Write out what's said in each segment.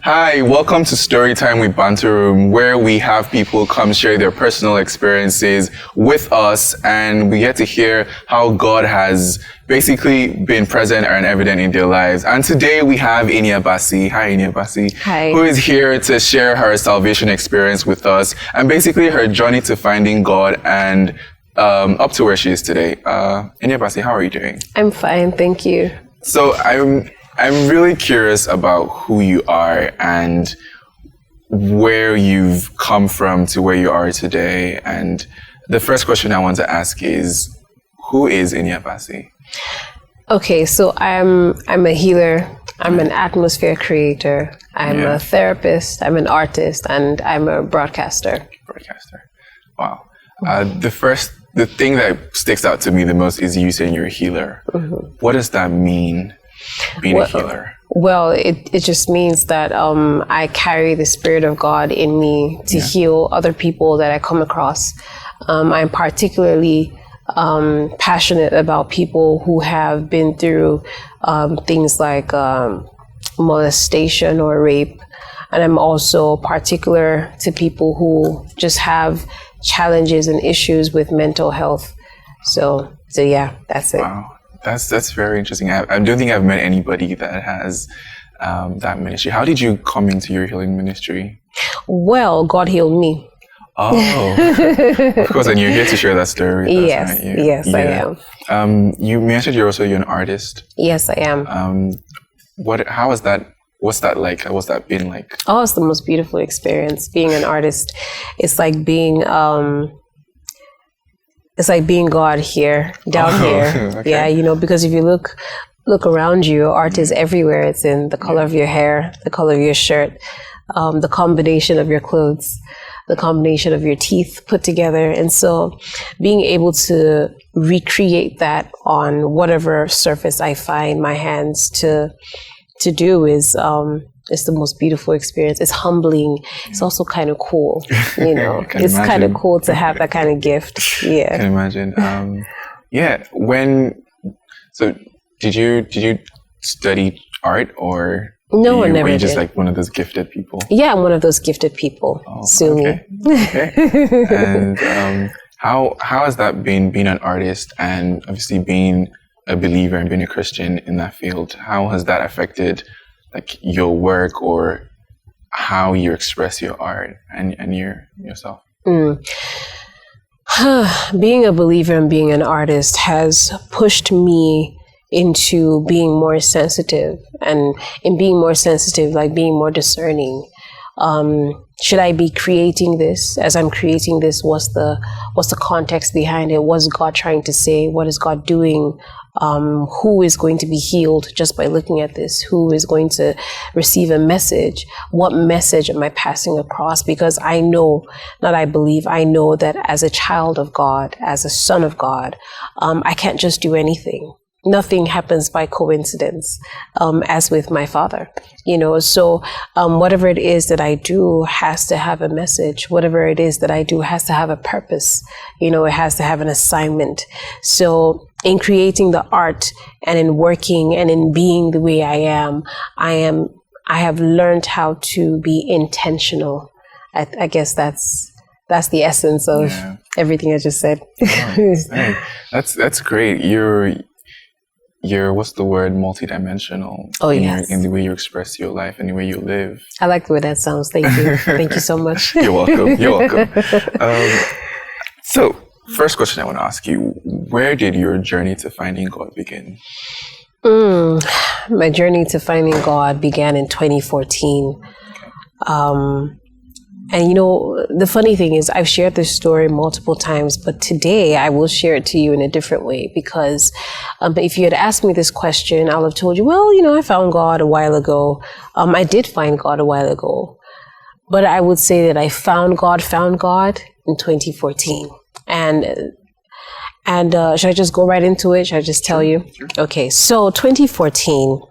Hi, welcome to Storytime with Banter Room, where we have people come share their personal experiences with us, and we get to hear how God has basically been present and evident in their lives. And today we have Iniabasi. Hi, Iniabasi. Hi. Who is here to share her salvation experience with us, and basically her journey to finding God and up to where she is today. Iniabasi, how are you doing? I'm fine, thank you. So I'm really curious about who you are and where you've come from to where you are today. And the first question I want to ask is, who is Iniabasi? Okay, so I'm a healer. I'm an atmosphere creator. I'm a therapist. I'm an artist, and I'm a broadcaster. Wow. The thing that sticks out to me the most is you saying you're a healer. Mm-hmm. What does that mean? Being a healer? Well, it just means that I carry the Spirit of God in me to heal other people that I come across. I'm particularly passionate about people who have been through things like molestation or rape. And I'm also particular to people who just have challenges and issues with mental health. So yeah, that's it. Wow. That's very interesting. I don't think I've met anybody that has that ministry. How did you come into your healing ministry? Well, God healed me. Oh, of course, and you're here to share that story with us, yes, right? Yes, I am. You mentioned you're an artist. Yes, I am. How is that? What's that like? What's that been like? Oh, it's the most beautiful experience. Being an artist, it's like being God here, down here. Okay. Yeah, because if you look around you, art is everywhere. It's in the color of your hair, the color of your shirt, the combination of your clothes, the combination of your teeth put together. And so being able to recreate that on whatever surface I find my hands to do is it's the most beautiful experience. It's humbling. It's also kind of cool, It's kind of cool to have that kind of gift. Yeah. I can imagine. So did you study art, or no, I never were you just did. Like one of those gifted people? Yeah, I'm one of those gifted people. Sue me. Okay. And how has that been, being an artist and obviously being a believer and being a Christian in that field? How has that affected like your work or how you express your art and yourself? Being a believer and being an artist has pushed me into being more sensitive, and in being more sensitive, like being more discerning. Should I be creating this? As I'm creating this, what's the context behind it? What's God trying to say? What is God doing? Who is going to be healed just by looking at this? Who is going to receive a message? What message am I passing across? Because I know that as a child of God, as a son of God, I can't just do anything. Nothing happens by coincidence, as with my father, so whatever it is that I do has to have a message. Whatever it is that I do has to have a purpose. It has to have an assignment. So in creating the art and in working and in being the way I have learned how to be intentional. I guess that's the essence of everything I just said. Oh, that's great. You're what's the word? Multidimensional. Oh, yes. In the way you express your life and the way you live. I like the way that sounds. Thank you. Thank you so much. You're welcome. So, first question I want to ask you: where did your journey to finding God begin? My journey to finding God began in 2014. And the funny thing is, I've shared this story multiple times, but today I will share it to you in a different way, because if you had asked me this question, I'll have told you, well, I found God a while ago. I did find God a while ago, but I would say that I found God in 2014. And should I just go right into it? Should I just tell you? Sure. Okay, so 2014.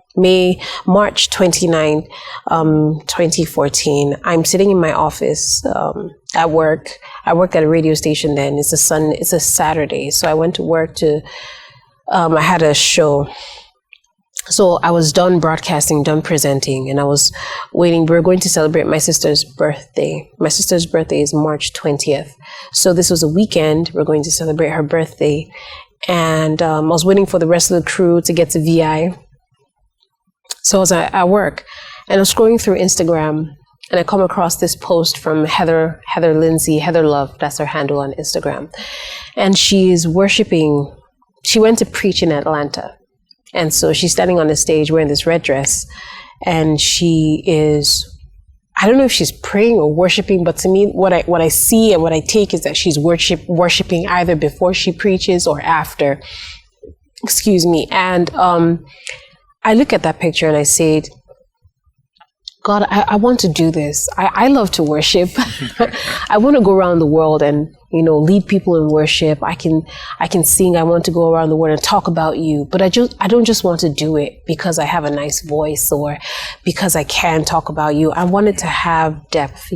March 29, 2014, I'm sitting in my office at work. I worked at a radio station then. It's a Saturday. So I went to work I had a show So I was done broadcasting, done presenting, and I was waiting. We were going to celebrate my sister's birthday. My sister's birthday is March 20th. So this was a weekend. We're going to celebrate her birthday. And I was waiting for the rest of the crew to get to VI. So I was at work, and I was scrolling through Instagram, and I come across this post from Heather Lindsay, Heather Love, that's her handle on Instagram. And she's worshiping. She went to preach in Atlanta. And so she's standing on the stage wearing this red dress, and she is, I don't know if she's praying or worshiping, but to me, what I see and what I take is that she's worshiping either before she preaches or after. Excuse me. And I look at that picture and I say, God, I want to do this. I love to worship. I want to go around the world and, lead people in worship. I can sing. I want to go around the world and talk about you. But I don't just want to do it because I have a nice voice or because I can talk about you. I want it to have depth,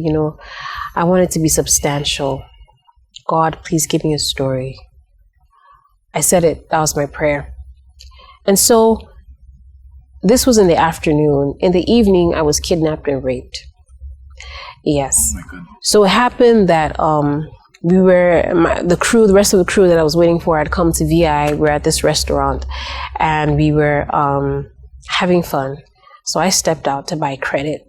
I want it to be substantial. God, please give me a story. I said it. That was my prayer. And so this was in the afternoon. In the evening, I was kidnapped and raped. Yes. Oh my goodness. So it happened that the rest of the crew that I was waiting for had come to VI. We're at this restaurant, and we were having fun. So I stepped out to buy credit.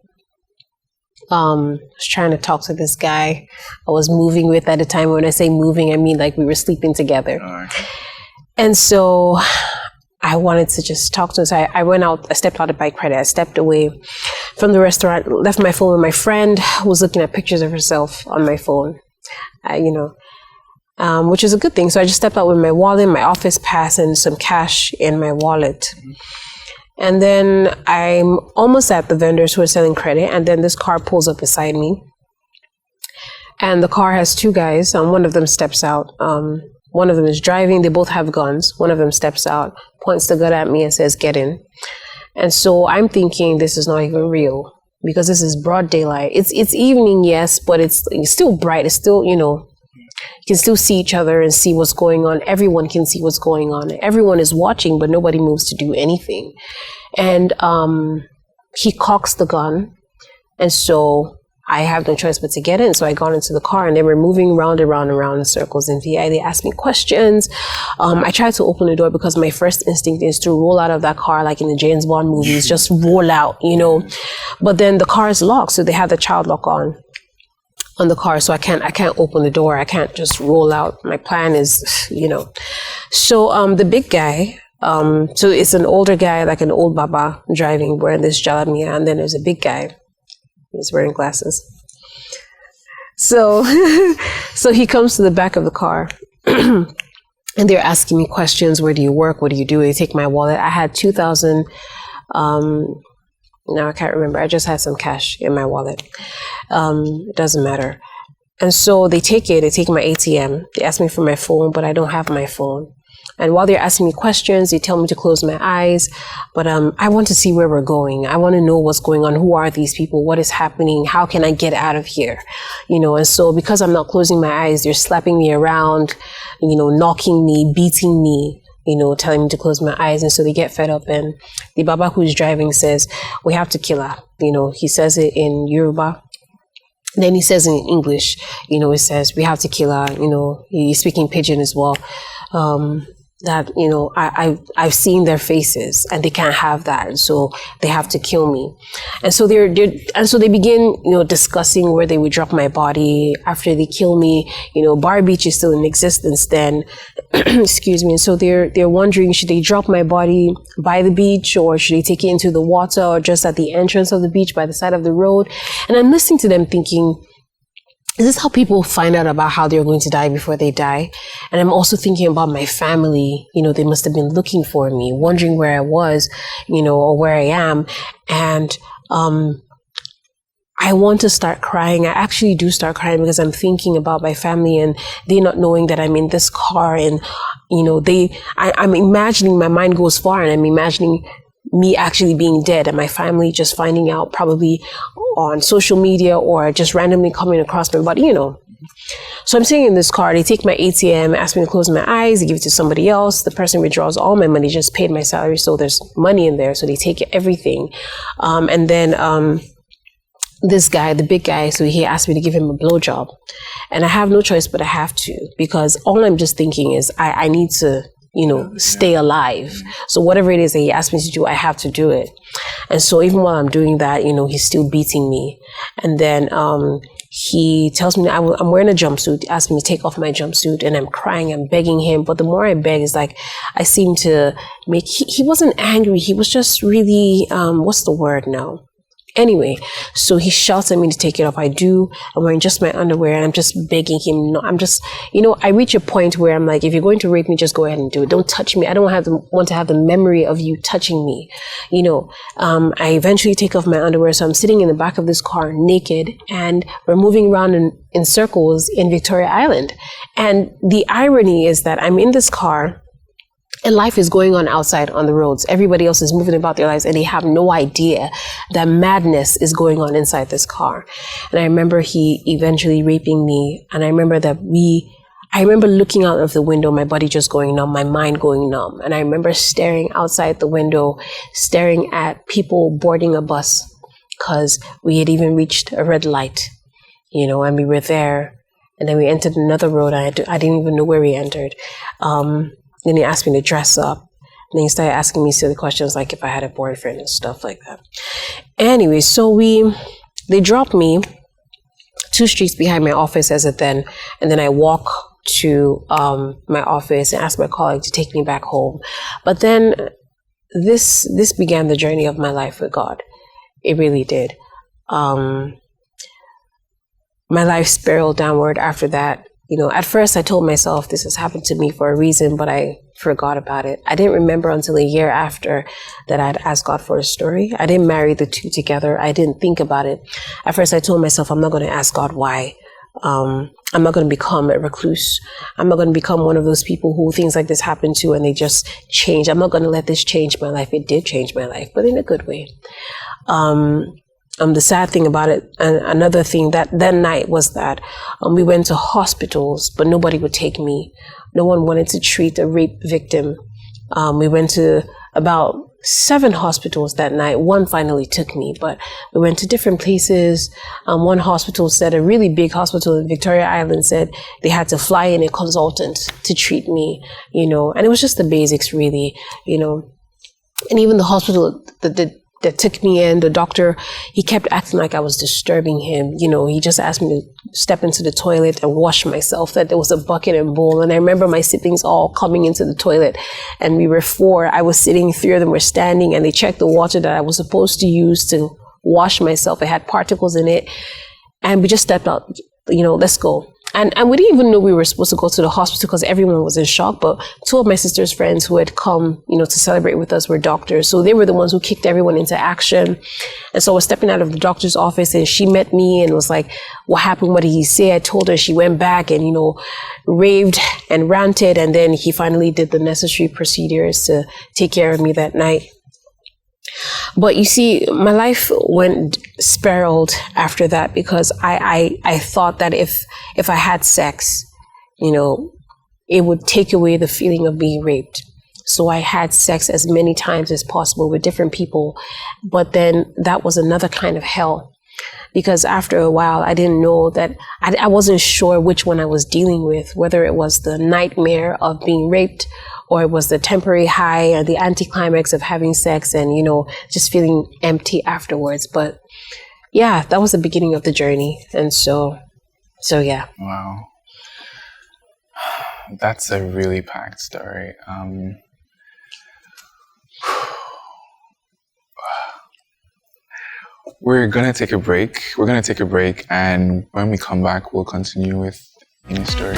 I was trying to talk to this guy I was moving with at the time. When I say moving, I mean like we were sleeping together. Right. And so I wanted to just talk to him. So I stepped out to buy credit. I stepped away from the restaurant, left my phone with my friend who was looking at pictures of herself on my phone, which is a good thing. So I just stepped out with my wallet, my office pass, and some cash in my wallet. And then I'm almost at the vendors who are selling credit. And then this car pulls up beside me. And the car has two guys. One of them steps out. One of them is driving. They both have guns. One of them steps out, points the gun at me and says, "Get in." And so I'm thinking this is not even real because this is broad daylight. It's evening, yes, but it's still bright. It's still, you can still see each other and see what's going on. Everyone can see what's going on. Everyone is watching, but nobody moves to do anything. And he cocks the gun. And so I have no choice but to get in. So I got into the car, and they were moving round and round and round in circles in VI. They asked me questions. I tried to open the door because my first instinct is to roll out of that car like in the James Bond movies, just roll out, But then the car is locked, so they have the child lock on the car. So I can't open the door. I can't just roll out. My plan is, So the big guy, so it's an older guy, like an old baba driving, wearing this jalabia, and then there's a big guy. He's wearing glasses. So he comes to the back of the car and they're asking me questions. Where do you work? What do you do? They take my wallet. I had 2,000. Now I can't remember. I just had some cash in my wallet. It doesn't matter. And so they take my ATM. They ask me for my phone, but I don't have my phone. And while they're asking me questions, they tell me to close my eyes. But I want to see where we're going. I want to know what's going on. Who are these people? What is happening? How can I get out of here? And so because I'm not closing my eyes, they're slapping me around, knocking me, beating me, telling me to close my eyes. And so they get fed up. And the Baba who's driving says, "We have to kill her." He says it in Yoruba. Then he says in English, he says, "We have to kill her." He's speaking pidgin as well. That, I've seen their faces and they can't have that. And so they have to kill me. And so they begin, discussing where they would drop my body after they kill me. Bar Beach is still in existence then. Excuse me. And so they're wondering, should they drop my body by the beach, or should they take it into the water, or just at the entrance of the beach by the side of the road? And I'm listening to them thinking, is this how people find out about how they're going to die before they die? And I'm also thinking about my family. They must have been looking for me, wondering where I was, or where I am. And I want to start crying. I actually do start crying because I'm thinking about my family and they not knowing that I'm in this car. And, I'm imagining, my mind goes far, and I'm imagining me actually being dead and my family just finding out probably on social media or just randomly coming across my body, So I'm sitting in this car. They take my ATM, ask me to close my eyes. They give it to somebody else. The person withdraws all my money, just paid my salary. So there's money in there. So they take everything. And then this guy, the big guy, so he asked me to give him a blowjob. And I have no choice, but I have to, because all I'm just thinking is I need to, stay alive. So whatever it is that he asked me to do, I have to do it. And so even while I'm doing that, he's still beating me. And then he tells me I'm wearing a jumpsuit, asks me to take off my jumpsuit, and I'm crying, I'm begging him. But the more I beg, it's like I seem to make, he wasn't angry. He was just really, what's the word now? Anyway, so he shouts at me to take it off. I do. I'm wearing just my underwear and I'm just begging him. No, I'm just, I reach a point where I'm like, if you're going to rape me, just go ahead and do it. Don't touch me. I don't want to have the memory of you touching me. I eventually take off my underwear. So I'm sitting in the back of this car naked and we're moving around in circles in Victoria Island. And the irony is that I'm in this car and life is going on outside on the roads. Everybody else is moving about their lives and they have no idea that madness is going on inside this car. And I remember he eventually raping me. And I remember I remember looking out of the window, my body just going numb, my mind going numb. And I remember staring outside the window, staring at people boarding a bus because we had even reached a red light, and we were there. And then we entered another road. I didn't even know where we entered. Then he asked me to dress up. And then he started asking me silly questions like if I had a boyfriend and stuff like that. Anyway, so they dropped me 2 streets behind my office as it then. And then I walk to my office and ask my colleague to take me back home. But then this began the journey of my life with God. It really did. My life spiraled downward after that. At first I told myself this has happened to me for a reason, but I forgot about it. I didn't remember until a year after that I'd asked God for a story. I didn't marry the two together. I didn't think about it. At first I told myself, I'm not going to ask God why. I'm not going to become a recluse. I'm not going to become one of those people who things like this happen to and they just change. I'm not going to let this change my life. It did change my life, but in a good way. The sad thing about it, and another thing that night was that we went to hospitals, but nobody would take me. No one wanted to treat a rape victim. We went to about 7 hospitals that night. One finally took me, but we went to different places. One hospital said, a really big hospital in Victoria Island said they had to fly in a consultant to treat me, and it was just the basics really, and even the hospital that took me in, the doctor, he kept acting like I was disturbing him. He just asked me to step into the toilet and wash myself, that there was a bucket and bowl. And I remember my siblings all coming into the toilet, and we were 4. I was sitting, 3 of them were standing, and they checked the water that I was supposed to use to wash myself. It had particles in it. And we just stepped out, let's go. And we didn't even know we were supposed to go to the hospital because everyone was in shock. But 2 of my sister's friends who had come, to celebrate with us were doctors. So they were the ones who kicked everyone into action. And so I was stepping out of the doctor's office and she met me and was like, what happened? What did he say? I told her. She went back and, raved and ranted. And then he finally did the necessary procedures to take care of me that night. But you see, my life went spiraled after that because I thought that if I had sex, it would take away the feeling of being raped. So I had sex as many times as possible with different people. But then that was another kind of hell. Because after a while, I didn't know that, I wasn't sure which one I was dealing with, whether it was the nightmare of being raped or it was the temporary high or the anticlimax of having sex and, just feeling empty afterwards. But yeah, that was the beginning of the journey. And so yeah. Wow. That's a really packed story. We're going to take a break. And when we come back, we'll continue with Ini's story.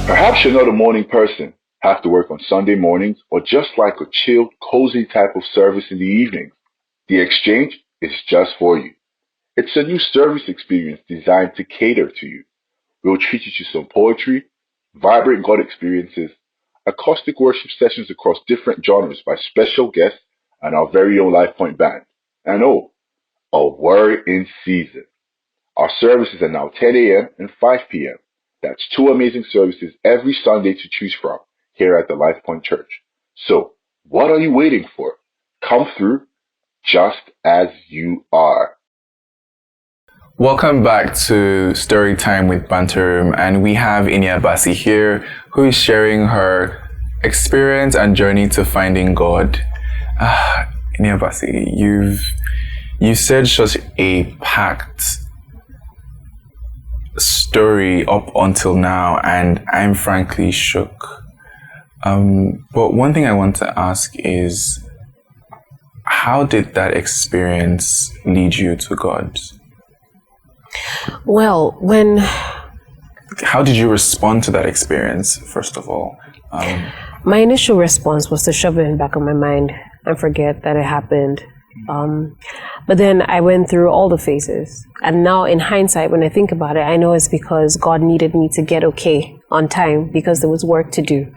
Perhaps you're not a morning person, have to work on Sunday mornings, or just like a chilled, cozy type of service in the evenings. The Exchange is just for you. It's a new service experience designed to cater to you. We'll treat you to some poetry, vibrant God experiences, acoustic worship sessions across different genres by special guests and our very own Lifepointe band. And a word in season. Our services are now 10 a.m. and 5 p.m. That's two amazing services every Sunday to choose from here at the Lifepointe Church. So, what are you waiting for? Come through just as you are. Welcome back to Storytime with Banter Room, and we have Iniabasi here, who is sharing her experience and journey to finding God. Iniabasi, you said such a packed story up until now, and I'm frankly shook. But one thing I want to ask is, how did that experience lead you to God? Well, how did you respond to that experience, first of all? My initial response was to shove it in the back of my mind and forget that it happened. But then I went through all the phases. And now in hindsight, when I think about it, I know it's because God needed me to get okay on time because there was work to do,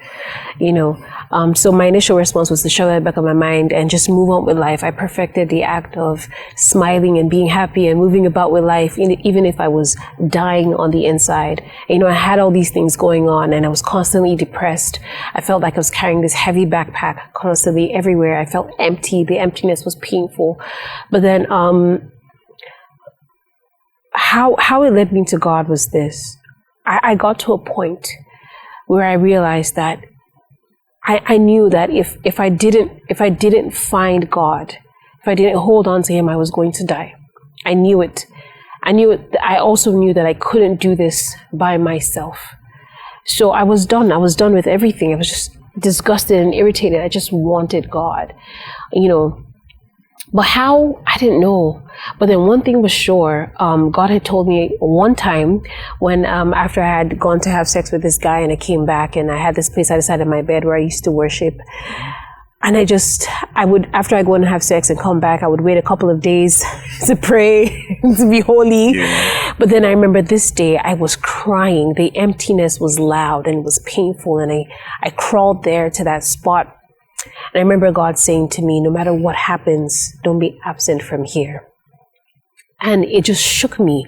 So my initial response was to shove it back on my mind and just move on with life. I perfected the act of smiling and being happy and moving about with life, even if I was dying on the inside. I had all these things going on and I was constantly depressed. I felt like I was carrying this heavy backpack constantly everywhere. I felt empty. The emptiness was painful. But then how it led me to God was this. I got to a point where I realized that I knew that if I didn't find God, if I didn't hold on to Him, I was going to die. I knew it. I also knew that I couldn't do this by myself. So I was done. I was done with everything. I was just disgusted and irritated. I just wanted God, But how? I didn't know. But then one thing was sure, God had told me one time when after I had gone to have sex with this guy and I came back and I had this place I decided in my bed where I used to worship. And I would, after I go and have sex and come back, I would wait a couple of days to pray, to be holy. Yeah. But then I remember this day I was crying. The emptiness was loud and it was painful. And I crawled there to that spot. And I remember God saying to me, no matter what happens, don't be absent from here. And it just shook me.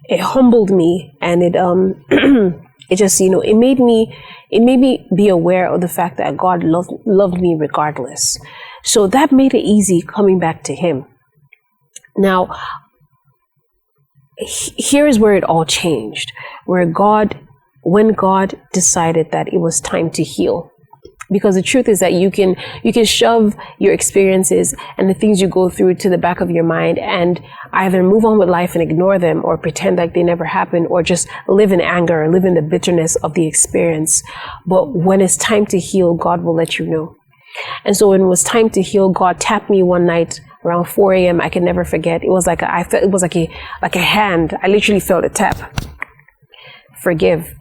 It humbled me. And it just, it made me be aware of the fact that God loved me regardless. So that made it easy coming back to Him. Now, here is where it all changed, when God decided that it was time to heal. Because the truth is that you can shove your experiences and the things you go through to the back of your mind and either move on with life and ignore them or pretend like they never happened or just live in anger or live in the bitterness of the experience. But when it's time to heal, God will let you know. And so when it was time to heal, God tapped me one night around 4 a.m. I can never forget. It was like a hand. I literally felt a tap. Forgive.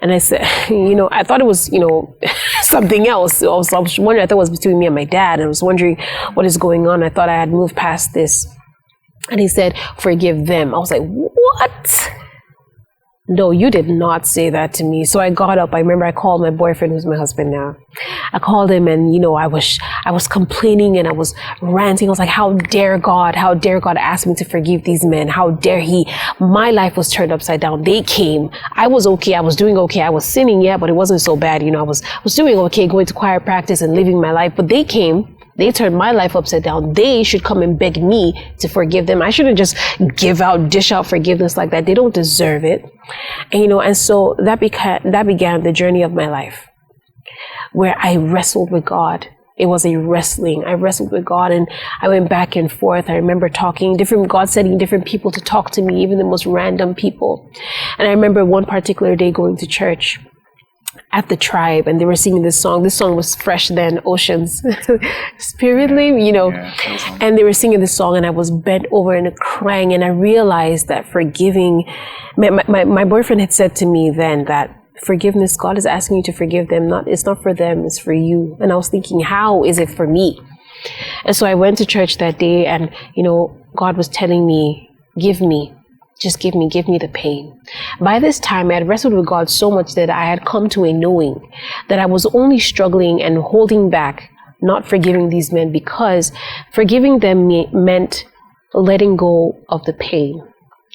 And I said, I thought it was, something else. I was wondering, I thought it was between me and my dad. And I was wondering what is going on. I thought I had moved past this. And He said, forgive them. I was like, what? No, you did not say that to me. So I got up. I remember I called my boyfriend, who's my husband now. I called him and, I was complaining and I was ranting. I was like, how dare God ask me to forgive these men? How dare He? My life was turned upside down. They came. I was okay. I was doing okay. I was sinning, yeah, but it wasn't so bad. I was doing okay, going to choir practice and living my life. But they came. They turned my life upside down. They should come and beg me to forgive them. I shouldn't just dish out forgiveness like that. They don't deserve it. And so that began the journey of my life, where I wrestled with God. It was a wrestling. I wrestled with God and I went back and forth. I remember God sending different people to talk to me, even the most random people. And I remember one particular day going to church at the Tribe and they were singing this song. This song was fresh then, Oceans. Spiritly, and they were singing this song and I was bent over and crying and I realized that forgiving, my boyfriend had said to me then that forgiveness, God is asking you to forgive them. It's not for them, it's for you. And I was thinking, how is it for me? And so I went to church that day and, God was telling me, give me the pain. By this time, I had wrestled with God so much that I had come to a knowing that I was only struggling and holding back, not forgiving these men, because forgiving them meant letting go of the pain,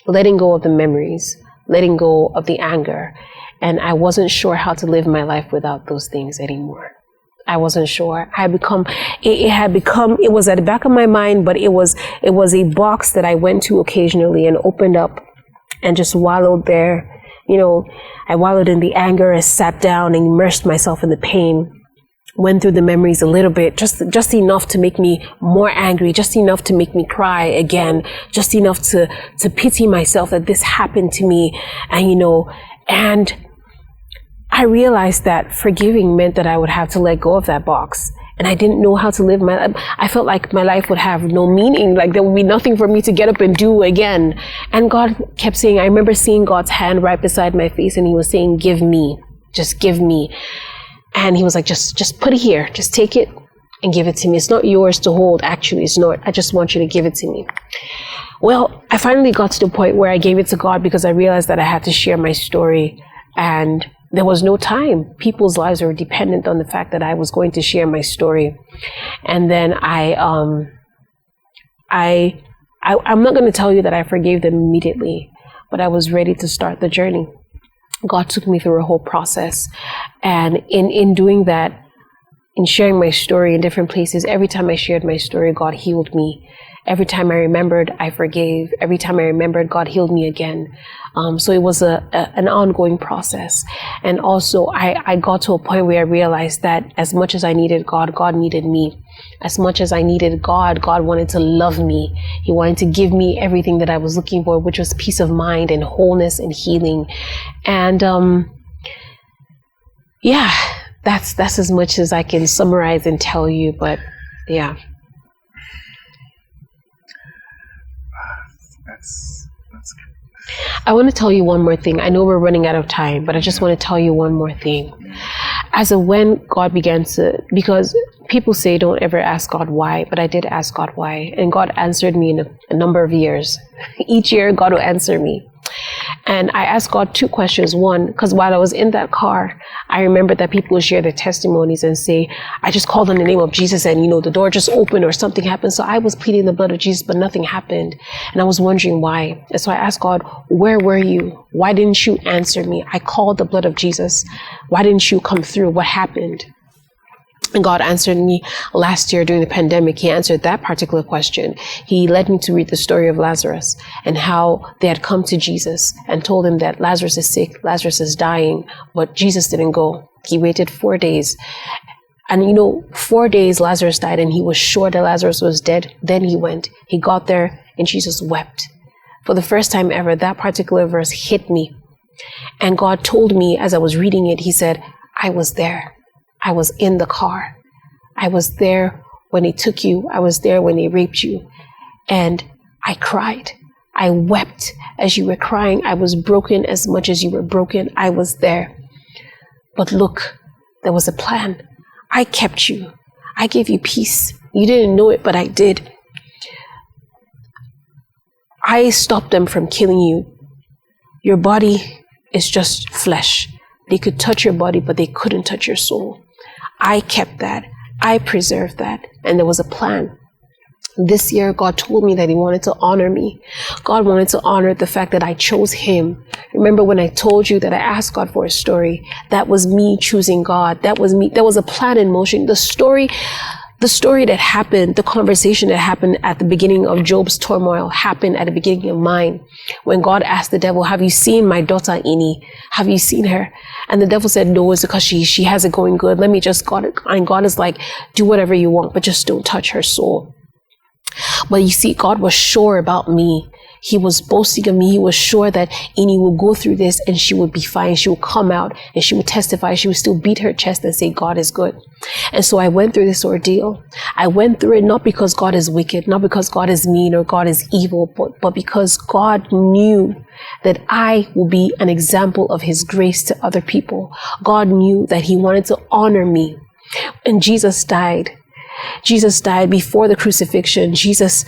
letting go of the memories, letting go of the anger. And I wasn't sure how to live my life without those things anymore. I wasn't sure. It was at the back of my mind, but it was a box that I went to occasionally and opened up and just wallowed there. You know, I wallowed in the anger, I sat down and immersed myself in the pain, went through the memories a little bit, just enough to make me more angry, just enough to make me cry again, just enough to pity myself that this happened to me. And, you know, and I realized that forgiving meant that I would have to let go of that box. And I didn't know how to live my life. I felt like my life would have no meaning, like there would be nothing for me to get up and do again. And God kept saying, I remember seeing God's hand right beside my face, and he was saying, give me, just give me. And he was like, just put it here, just take it and give it to me. It's not yours to hold, actually, it's not. I just want you to give it to me. Well, I finally got to the point where I gave it to God because I realized that I had to share my story, and there was no time. People's lives were dependent on the fact that I was going to share my story. And then I'm not going to tell you that I forgave them immediately, but I was ready to start the journey. God took me through a whole process. And in doing that, in sharing my story in different places, every time I shared my story, God healed me. Every time I remembered, I forgave. Every time I remembered, God healed me again. So it was an ongoing process. And also, I got to a point where I realized that as much as I needed God, God needed me. As much as I needed God, God wanted to love me. He wanted to give me everything that I was looking for, which was peace of mind and wholeness and healing. And yeah, that's as much as I can summarize and tell you. But yeah. That's good. I want to tell you one more thing. I know we're running out of time, but I just want to tell you one more thing. As of when God began to, because people say don't ever ask God why, but I did ask God why, and God answered me in a number of years. Each year, God will answer me. And I asked God two questions. One, because while I was in that car, I remembered that people would share their testimonies and say, I just called on the name of Jesus and, you know, the door just opened or something happened. So I was pleading the blood of Jesus, but nothing happened. And I was wondering why. And so I asked God, where were you? Why didn't you answer me? I called the blood of Jesus. Why didn't you come through? What happened? And God answered me last year during the pandemic. He answered that particular question. He led me to read the story of Lazarus and how they had come to Jesus and told him that Lazarus is sick, Lazarus is dying, but Jesus didn't go. He waited 4 days. And you know, 4 days Lazarus died and he was sure that Lazarus was dead. Then he went. He got there and Jesus wept. For the first time ever, that particular verse hit me. And God told me as I was reading it, he said, I was there. I was in the car. I was there when they took you. I was there when they raped you. And I cried. I wept as you were crying. I was broken as much as you were broken. I was there. But look, there was a plan. I kept you. I gave you peace. You didn't know it, but I did. I stopped them from killing you. Your body is just flesh. They could touch your body, but they couldn't touch your soul. I kept that. I preserved that. And there was a plan. This year, God told me that he wanted to honor me. God wanted to honor the fact that I chose him. Remember when I told you that I asked God for a story? That was me choosing God. That was me. There was a plan in motion. The story that happened, the conversation that happened at the beginning of Job's turmoil happened at the beginning of mine. When God asked the devil, have you seen my daughter Ini? Have you seen her? And the devil said, no, it's because she has it going good. Let me just, and God is like, do whatever you want, but just don't touch her soul. But you see, God was sure about me. He was boasting of me. He was sure that Ini will go through this and she would be fine. She would come out and she would testify. She would still beat her chest and say, God is good. And so I went through this ordeal. I went through it not because God is wicked, not because God is mean or God is evil, but because God knew that I will be an example of his grace to other people. God knew that he wanted to honor me. And Jesus died. Jesus died before the crucifixion. Jesus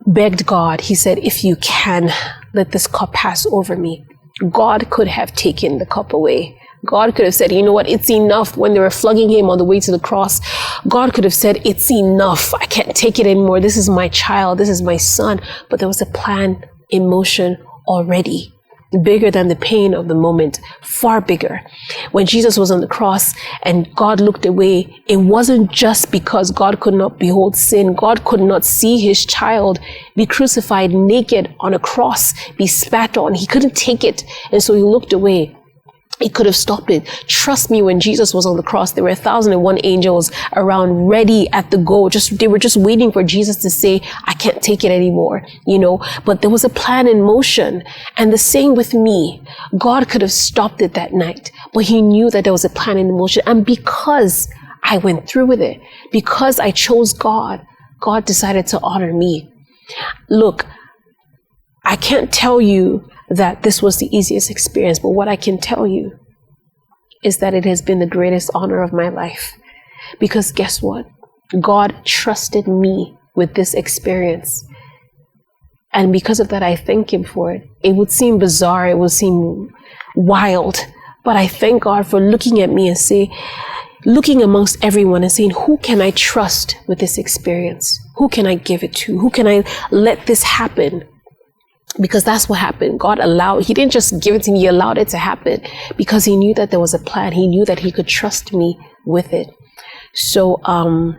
begged God. He said, if you can, let this cup pass over me. God could have taken the cup away. God could have said, you know what, it's enough. When they were flogging him on the way to the cross, God could have said, it's enough. I can't take it anymore. This is my child. This is my son. But there was a plan emotion already. Bigger than the pain of the moment, far bigger. When Jesus was on the cross and God looked away, it wasn't just because God could not behold sin. God could not see his child be crucified naked on a cross, be spat on. He couldn't take it. And so he looked away. He could have stopped it. Trust me, when Jesus was on the cross, there were 1,001 angels around ready at the goal. They were just waiting for Jesus to say, I can't take it anymore, but there was a plan in motion. And the same with me. God could have stopped it that night, but he knew that there was a plan in motion. And because I went through with it, because I chose God, God decided to honor me. Look, I can't tell you that this was the easiest experience, but what I can tell you is that it has been the greatest honor of my life. Because guess what? God trusted me with this experience. And because of that, I thank him for it. It would seem bizarre, it would seem wild, but I thank God for looking at me and looking amongst everyone and saying, who can I trust with this experience? Who can I give it to? Who can I let this happen? Because that's what happened. He didn't just give it to me, he allowed it to happen because he knew that there was a plan. He knew that he could trust me with it. So, I'm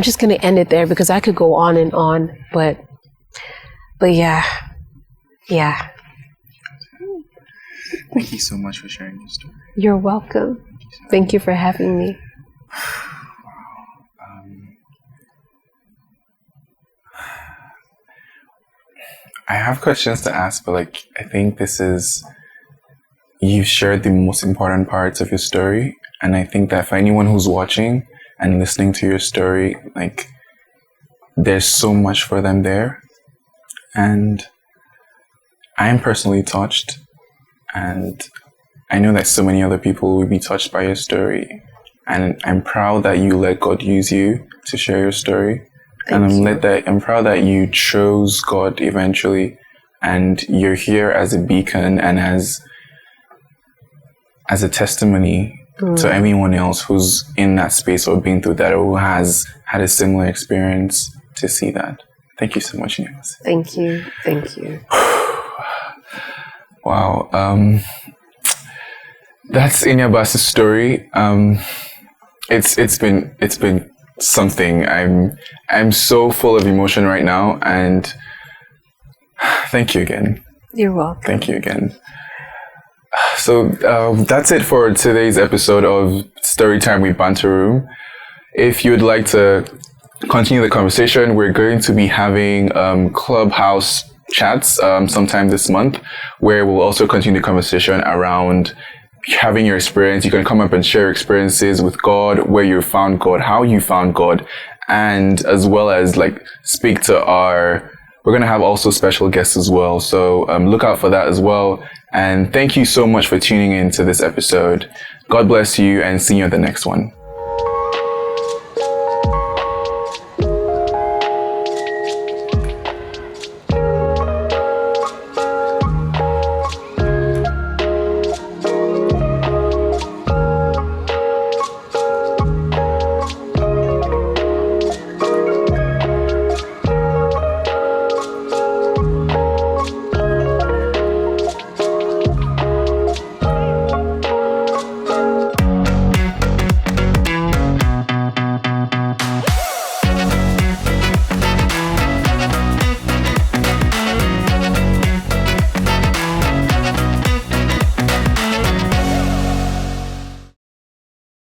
just going to end it there because I could go on and on, but yeah. Thank you so much for sharing your story. You're welcome. Thank you for having me. I have questions to ask, but I think you've shared the most important parts of your story. And I think that for anyone who's watching and listening to your story, there's so much for them there. And I am personally touched. And I know that so many other people will be touched by your story. And I'm proud that you let God use you to share your story. And I'm proud that you chose God eventually, and you're here as a beacon and as a testimony to anyone else who's in that space or been through that or who has had a similar experience to see that. Thank you so much, Iniabasi. Thank you. Wow. That's Iniabasi's story. It's been something. I'm so full of emotion right now, and thank you again. You're welcome. Thank you again. So that's it for today's episode of Storytime with Banter Room. If you'd like to continue the conversation, we're going to be having Clubhouse chats sometime this month, where we'll also continue the conversation around having your experience. You can come up and share experiences with God, where you found God, how you found God, and as well as speak to we're going to have also special guests as well. So look out for that as well. And thank you so much for tuning in to this episode. God bless you and see you at the next one.